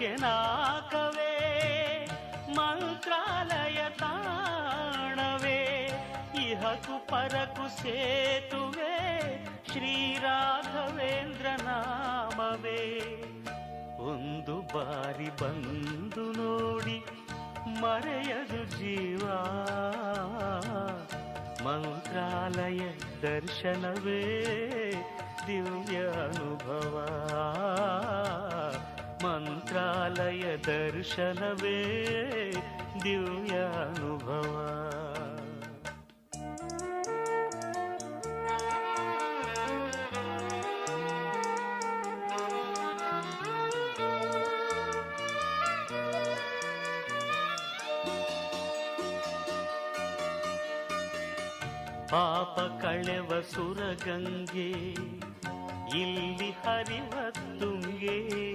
ನಾಕವೇ ಮಂತ್ರಾಲಯ ತಾಣವೇ ಇಹಕು ಪರಕು ಸೇತುವೆ ಶ್ರೀರಾಘವೇಂದ್ರ ನಾಮವೇ. ಒಂದು ಬಾರಿ ಬಂದು ನೋಡಿ ಮರೆಯದು ಜೀವ ಮಂತ್ರಾಲಯ ದರ್ಶನವೇ ದಿವ್ಯ ಅನುಭವ. ಮಂತ್ರಾಲಯ ದರ್ಶನವೇ ದಿವ್ಯ ಅನುಭವ. ಪಾಪ ಕಳೆವ ಸುರಗಂಗೆ ಇಲ್ಲಿ ಹರಿವ ತುಂಗೆ